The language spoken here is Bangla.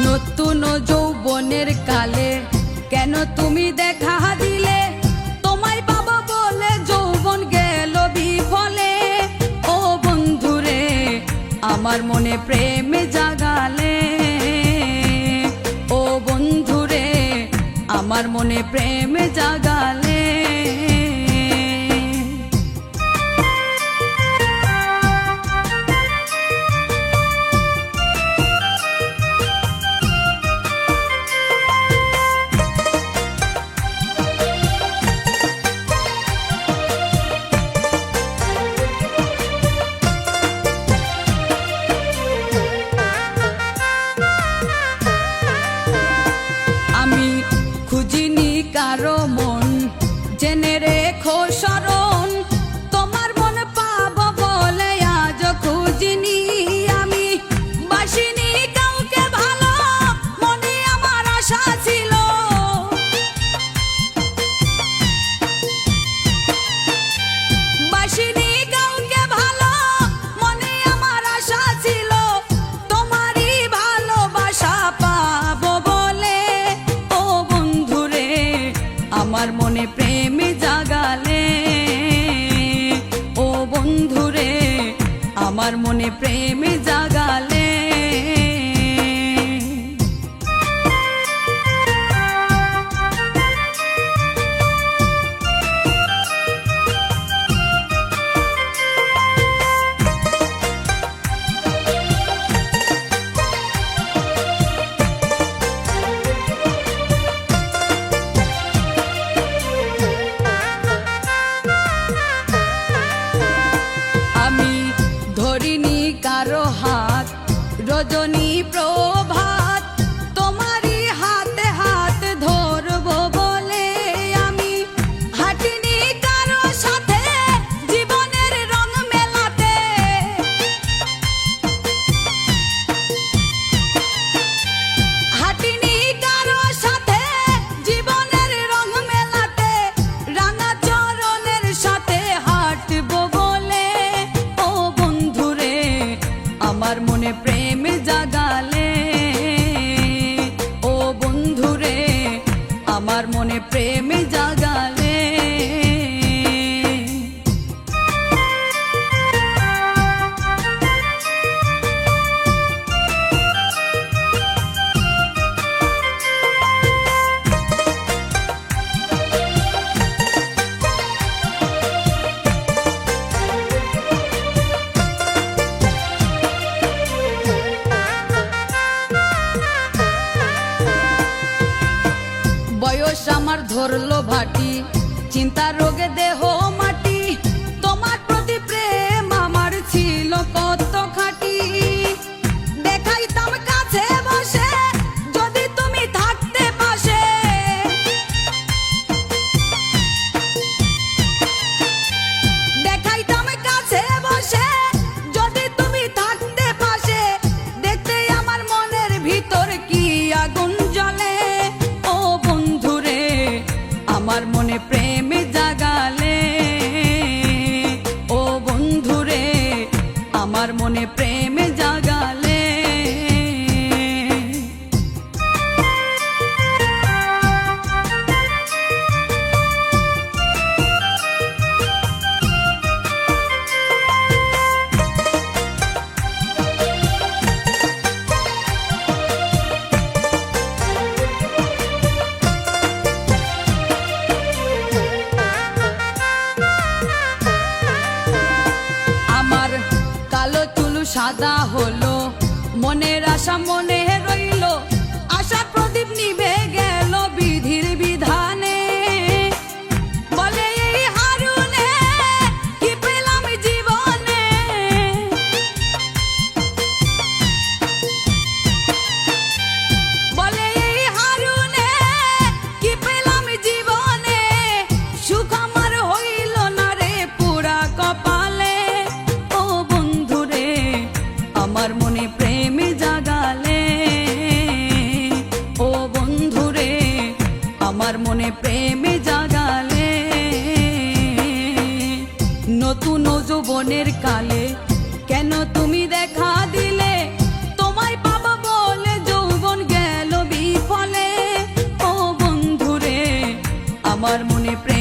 নতুন যৌবনের কালে কেন তুমি দেখা দিলে, তোমায় পাবো বলে যৌবন গেল বিফলে। ও বন্ধুরে আমার মনে প্রেম জাগালে, ও বন্ধুরে আমার মনে প্রেম জাগালে। কারো মন জেনে রেখো শরণ, তোমার মন পাবো বলে আজ খুঁজিনি আমি। বাসিনি কাউকে ভালো, মনে আমার আশা ছিল। বাসিনি কাউকে ভালো, মনে আমার আশা ছিল। তোমারই ভালোবাসা পাবো বলে, ও বন্ধুরে আমার মনে প্রেম জাগালে, ও বন্ধুরে আমার মনে প্রেম জাগালে। ধরিনি কারো হাত রজনী প্রভাত, তোমারই হাতে হাত ধরবো বলে আমি। হাঁটিনি কারো সাথে জীবনের রং মেলাতে, হাঁটিনি কারো সাথে জীবনের রং মেলাতে। রাঙা চরণের সাথে হাঁটবো বলে, ও বন্ধুরে আমার মনে প্রেম জাগালে, ও বন্ধুরে আমার মনে প্রেম জাগালে। বয়স আমার ধরলো ভাটি, চিন্তা রোগে দেহ মাটি। তোমার প্রতি প্রেম আমার ছিল কত খাঁটি। দেখাইতাম কাছে বসে যদি তুমি থাকতে পাশে, দেখাইতাম কাছে বসে যদি তুমি থাকতে পাশে। দেখতে আমার মনের ভিতর কি আগুন জ্বলে, ও বন্ধুরে আমার মনে প্রেম জাগালে, ও বন্ধুরে আমার মনে প্রেম জাগালে। সাদা হলো মনের আশা মনে রইল, আশার প্রদীপ নিভে গেল বিধির বিধানে। বলে এই হারুনে কি পেলাম জীবনে, বলে এই হারুনে কি পেলাম জীবনে। সুখ আমার হইল না রে পুরা কপালে, ও বন্ধুরে আমার মনে প্রেম জাগালে, ও বন্ধুরে তোমার মনে প্রেম